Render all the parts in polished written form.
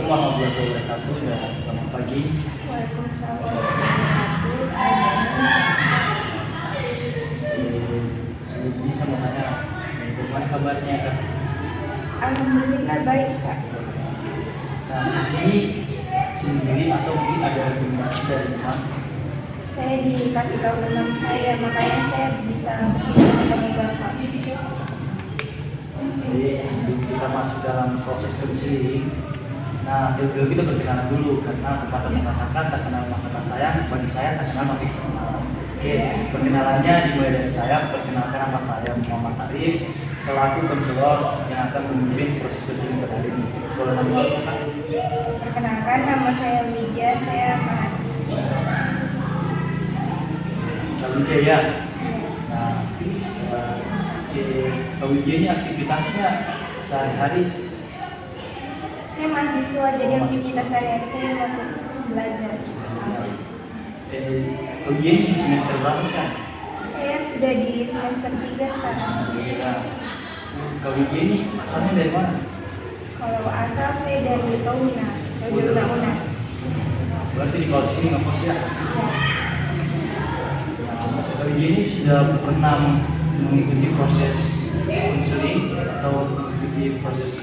Assalamualaikum warahmatullahi wabarakatuh dan selamat pagi. Waalaikumsalam warahmatullahi wabarakatuh. Sebelumnya saya mau tanya, bagaimana kabarnya Kak? Alhamdulillah baik Kak. Nah, di sini sendiri atau mungkin ada rekomendasi dari teman? Saya dikasih tahu teman saya, makanya saya bisa bersedia ketemu Bapak. Jadi sebelum kita masuk dalam proses konseling, nah terlebih kita berkenalan dulu karena pepatah mengatakan tak kenal maka tak sayang, bagi saya tak kenal maka tak kenal. Oke, perkenalannya dimulai dari saya. Perkenalkan, nama saya Muhammad Arif selaku konselor yang akan memimpin proses konseling pada hari ini. Boleh nama Bapak? Perkenalkan, nama saya Widya, saya mahasiswa. Kak Widya ya. Nah, Kak Widya ini aktivitasnya sehari-hari? Saya mahasiswa, jadi aktivitas saya masih belajar. Kak Widya ini di semester berapa sekarang? Saya sudah di semester 3 sekarang. Kak Widya ini asalnya dari mana? Kalau asal saya dari Tauna, dari Una. Berarti di kampus ini ngekos ya? Kak Widya ini sudah pernah mengikuti proses konseling atau mengikuti proses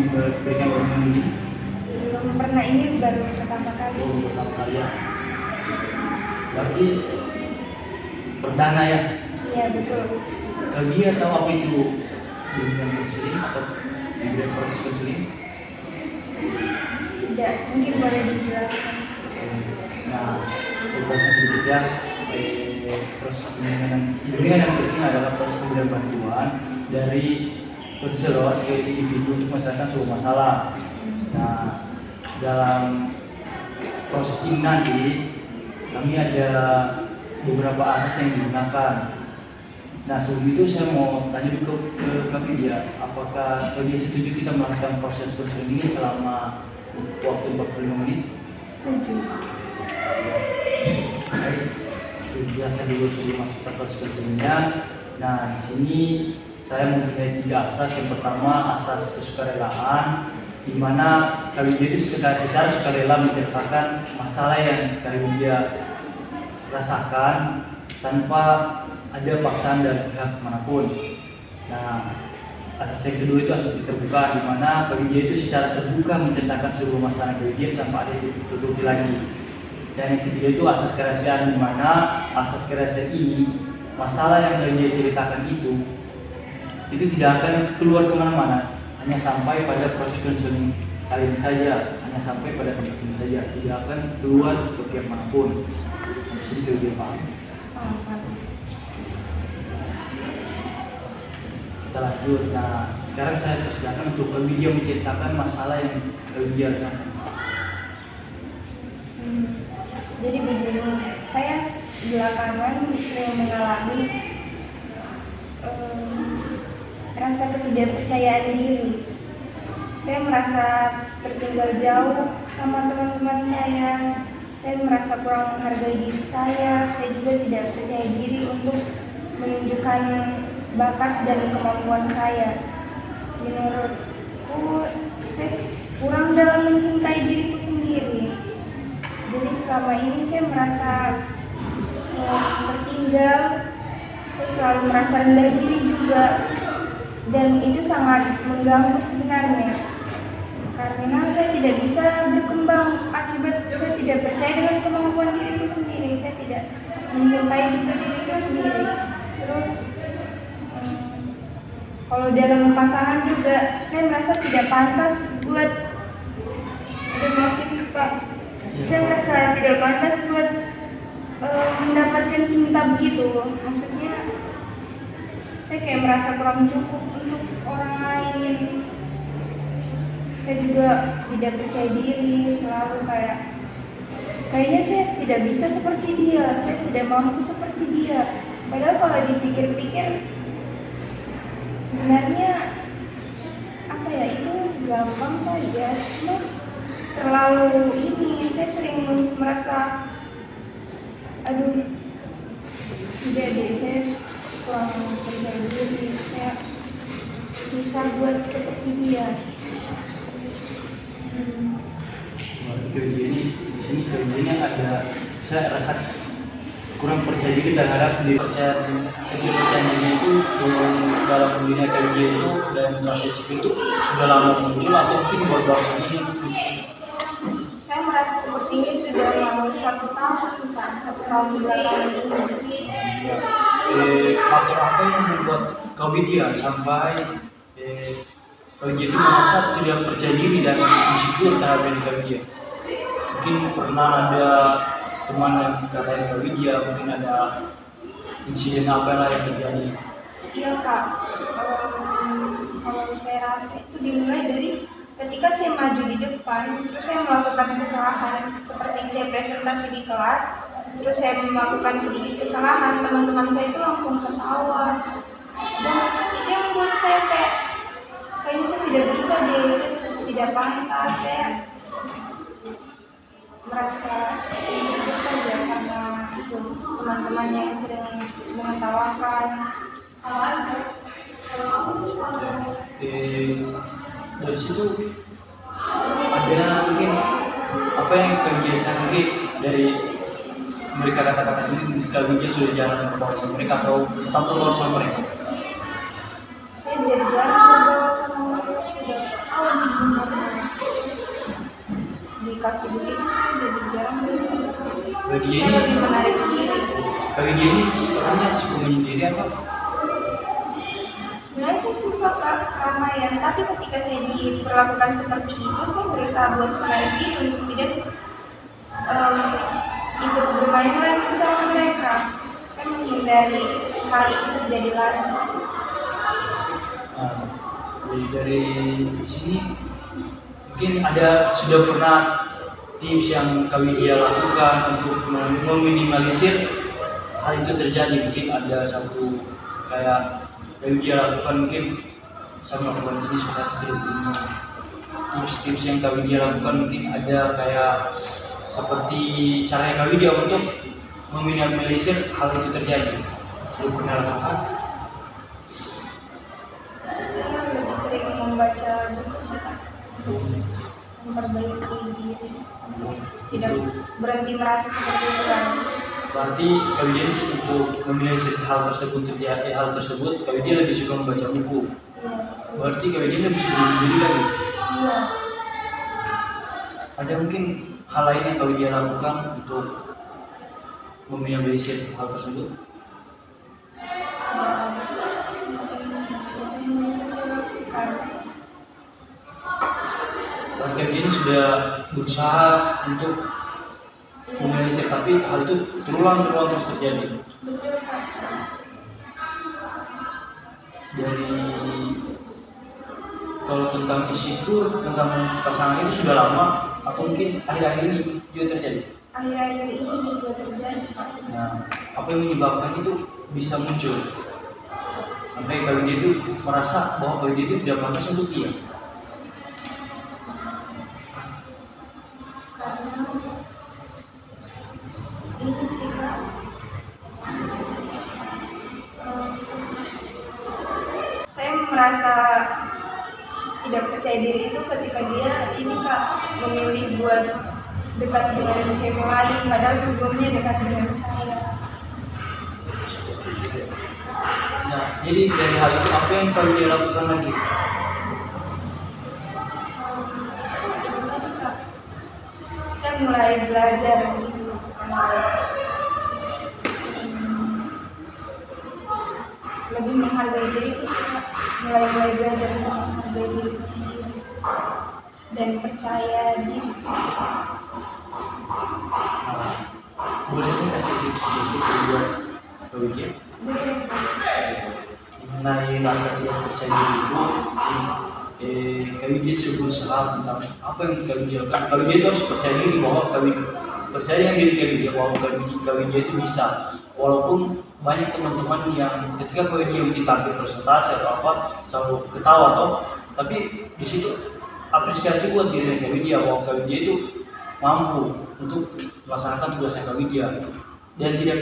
berikan bimbingan ini? Belum pernah, ini baru pertama kali. Pertama kali ya. Berarti perdana ya? Iya betul. Kak Widya tahu apa itu bimbingan konseling atau bimbingan proses konseling? Tidak, mungkin boleh dijelaskan. Nah, saya jelaskan sedikit ya. Proses bimbingan yang konseling adalah proses pemberian bantuan dari konselor ke individu untuk menyelesaikan sebuah masalah. Nah, dalam proses ini nanti kami ada beberapa asas yang digunakan. Nah, sebelum itu saya mau tanya dulu ke Kak Widya, apakah Kak Widya setuju kita melakukan proses konseling ini selama waktu 45 menit? Setuju. Guys, sudah saya dulu sebelum masuk ke proses konselingnya. Nah, di sini saya mempunyai 3 asas. Yang pertama, asas kesukarelaan, di mana Kak Widya itu secara sukarela menceritakan masalah yang Kak Widya rasakan tanpa ada paksaan dari pihak manapun. Nah, asas yang kedua itu asas keterbukaan, di mana Kak Widya itu secara terbuka menceritakan seluruh masalah Kak Widya tanpa ada ditutupi lagi. Dan yang ketiga itu asas kerahasiaan, di mana asas kerahasiaan ini, masalah yang Kak Widya ceritakan itu tidak akan keluar kemana-mana, hanya sampai pada proses konseling kali ini saja, hanya sampai pada tempat ini saja, tidak akan keluar ke pihak manapun. Sampai sini dia paham. Kita lanjut. Nah, sekarang saya persilakan untuk Kak Widya menceritakan masalah yang Kak Widya rasakan. Jadi begini, saya belakangan sering mengalami rasa ketidakpercayaan diri. Saya merasa tertinggal jauh sama teman-teman saya. Saya merasa kurang menghargai diri saya. Saya juga tidak percaya diri untuk menunjukkan bakat dan kemampuan saya. Menurutku, saya kurang dalam mencintai diriku sendiri. Jadi selama ini saya merasa tertinggal. Saya selalu merasa rendah diri juga. Dan itu sangat mengganggu sebenarnya, karena saya tidak bisa berkembang akibat saya tidak percaya dengan kemampuan diriku sendiri. Saya tidak mencintai juga diriku sendiri. Terus kalau dalam pasangan juga saya merasa tidak pantas buat saya merasa tidak pantas buat mendapatkan cinta begitu. Maksudnya saya kayak merasa kurang cukup untuk orang lain. Saya juga tidak percaya diri, selalu kayaknya saya tidak bisa seperti dia, saya tidak mampu seperti dia. Padahal kalau dipikir-pikir sebenarnya itu gampang saja, cuma terlalu saya sering merasa tidak deh, saya kurang percaya diri, saya susah buat seperti dia. Kewidya ini di sini Kewidya ini ada saya rasa kurang percaya diri terhadap diri percaya ketidakpercayaan diri itu dalam dunia Kewidya itu dan relationship itu sudah lama muncul atau mungkin baru-baru ini. Saya merasa seperti ini sudah melalui 1 tahun kan, 1 tahun belakangan ini. Faktor apa yang membuat Kewidya sampai Kewidya itu merasa tidak percaya diri dan insecure terhadap diri Kewidya? Mungkin pernah ada teman yang katain Kewidya, mungkin ada insiden apa lah yang terjadi? Iya kak, kalau saya rasa itu dimulai dari ketika saya maju di depan, terus saya melakukan kesalahan seperti saya presentasi di kelas, terus saya melakukan sedikit kesalahan, teman-teman saya itu langsung ketawa, dan itu yang membuat saya kayaknya saya tidak bisa deh, saya tidak pantas, saya merasa insecure saja karena itu teman-teman yang sering mengetawakan. Dari situ ada mungkin apa yang Kewidya sanggup dari mereka kata-kata ini Kewidya sudah jarang berbaur sama mereka atau tetap berbaur sama mereka? Saya jadi jarang berbaur sama mereka, sudah dikasih begitu saya jadi jarang berbaur. Kewidya Saya lebih menarik diri. Kewidya ini orangnya suka menyendiri apa? Sebenarnya saya suka keramaian, tapi ketika saya diperlakukan seperti itu, saya berusaha buat menarik diri untuk tidak ikut bermain lagi bersama mereka. Saya menghindari hal itu terjadi lagi. Nah, dari sini mungkin ada sudah pernah tips yang Kewidya lakukan untuk meminimalisir hal itu terjadi. Mungkin ada satu kayak Kewidya lakukan, mungkin saya melakukan ini sudah tidak punya tips yang Kewidya lakukan, mungkin ada kayak seperti caranya Kewidya untuk meminimalisir hal itu terjadi. Sudah pernah lakukan? Saya lebih sering membaca buku sih Kak, untuk memperbaiki diri, untuk tidak berhenti merasa seperti itu lagi. Berarti Kewidya untuk meminimalisir hal tersebut Kewidya lebih suka membaca buku. Iya, betul. Berarti Kewidya lebih suka diri lagi. Iya. Ada mungkin hal lain yang Kewidya lakukan untuk meminimalisir hal tersebut? Berarti Kewidya ini sudah berusaha untuk meminimalisir, tapi hal itu terulang terus terjadi. Betul Kak. Dari kalau tentang insecure tentang pasangan itu sudah lama atau mungkin akhir-akhir ini juga terjadi? Akhir-akhir ini juga terjadi Kak. Nah, apa yang menyebabkan itu bisa muncul sampai Kewidya itu merasa bahwa Kewidya itu tidak pantas untuk dia? Karena itu sih Kak, saya merasa tidak percaya diri itu ketika dia ini Kak memilih buat dekat dengan cewek lain padahal sebelumnya dekat dengan saya. Nah, jadi dari hal itu apa yang Kewidya lakukan lagi? Tadi Kak, saya mulai belajar gitu lebih menghargai diriku sih Kak. mulai belajar untuk menghargai diriku sendiri dan percaya diri. Boleh saya kasih tips sedikit buat Kewidya mengenai rasa tidak percaya diri itu? Kewidya sudah berusaha tentang apa yang Kewidya lakukan. Kewidya itu harus percaya diri bahwa percaya diri Kewidya bahwa Kewidya itu bisa, walaupun banyak teman-teman yang ketika Kewidya mungkin tampil presentasi atau apa selalu ketawa tapi di situ apresiasi buat diri Kewidya bahwa Kewidya itu mampu untuk melaksanakan tugasnya Kewidya dan tidak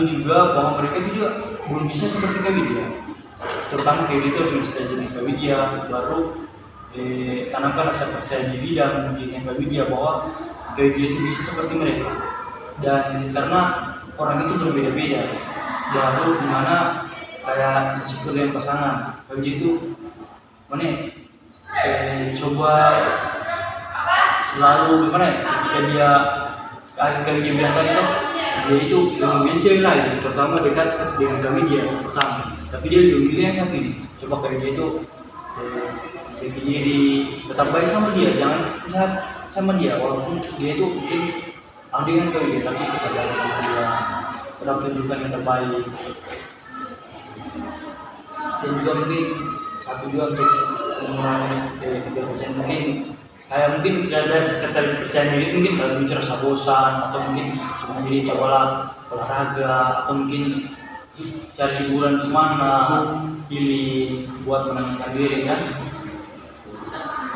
juga bahwa mereka itu juga belum bisa seperti Kewidya, terutama Kewidya itu harus mencintai diri Kewidya baru tanamkan rasa percaya diri dan dirinya Kak Widya bahwa Kak Widya itu bisa seperti mereka. Dan karena orang itu berbeda-beda, baru dimana kayak struktur yang pasangan Kak Widya itu mana ya, coba selalu gimana ya, ketika dia Kak Widya bilang tadi tuh dia itu lebih cewek lain, terutama dekat dengan Kak Widya pertama, tapi dia lebih milih yang satu ini. Coba Kak Widya itu bikin diri tetap baik sama dia, jangan jahat sama dia walaupun dia itu mungkin dengan Kak Widya, tapi tetap baik sama dia, tetap tunjukkan yang terbaik. Dan juga mungkin satu juga untuk mengurangi ketidakpercayaan, mungkin kayak mungkin ada keterpercayaan diri, mungkin lebih rasa bosan, atau mungkin cuma jadi cobalah olahraga, atau mungkin cari hiburan semana, pilih buat menenangkan diri kan.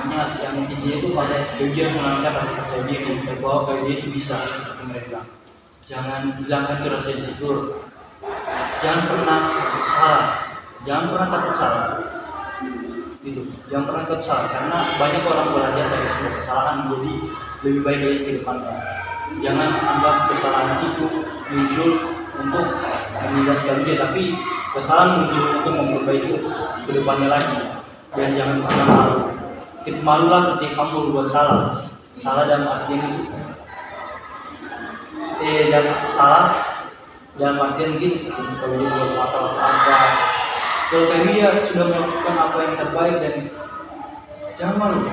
Makanya yang intinya itu pada dia menanamkan rasa percaya diri bahwa dia itu bisa seperti mereka. Jangan hilangkan itu rasa insecure, jangan pernah takut salah, jangan pernah takut salah gitu, jangan pernah takut salah, karena banyak orang belajar dari sebuah kesalahan menjadi lebih baik lagi ke depannya. Jangan anggap kesalahan itu muncul untuk menindas dia, tapi kesalahan muncul untuk memperbaiki ke depannya lagi. Dan jangan pernah malu. Malulah ketika kamu berbuat salah dalam artian dan salah dalam artian mungkin kalau dia berbuat apa, kalau dia sudah melakukan apa yang terbaik, dan jangan malu,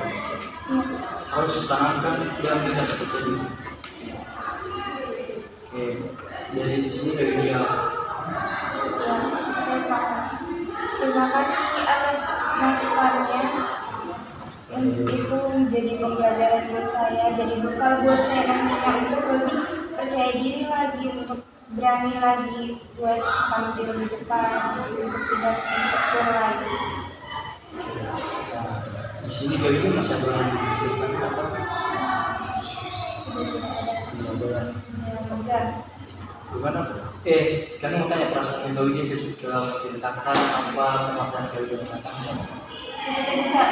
harus tanamkan dalam kita seperti ini. Oke, dari sini dari dia. Terima kasih atas masukannya. Itu menjadi pembelajaran buat saya, jadi bekal buat saya nantinya untuk lebih percaya diri lagi, untuk berani lagi buat tampil di depan, untuk tidak insecure lagi. Nah, di sini Kak Widya masih berani menceritakan apa? Sudah tidak ada. Sudah. Gimana? Kan mau tanya perasaan Kak Widya setelah menceritakan apa perasaan Kak Widya menceritakan. Terima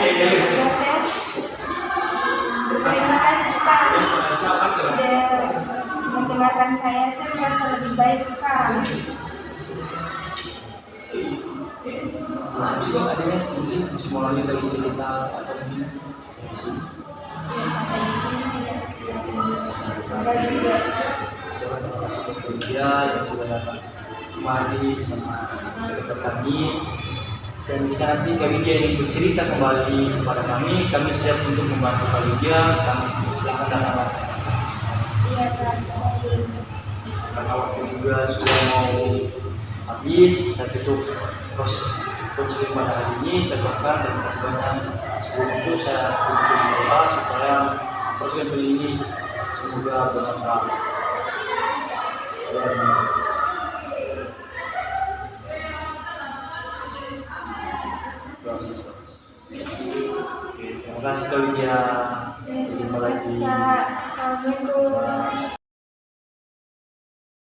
kasih sekali sudah mendengarkan saya merasa lebih baik sekarang. Juga ada yang mungkin bisa mulai dari cerita atau mungkin dari sini. Sampai di sini ya. Terima kasih Kak Widya yang sudah datang kemari sama dekat kami. Dan jika nanti Kak Widya ingin bercerita kembali kepada kami siap untuk membantu Kak Widya. Kami silakan datang. Iya Kak. Karena waktu juga sudah mau habis, saya tutup proses konseling pada hari ini. Saya ucapkan terima kasih banyak. Sebelum itu saya berdoa supaya proses konseling ini semoga bermanfaat. Terima kasih Kak Widya. Terima kasih Kak. Assalamualaikum.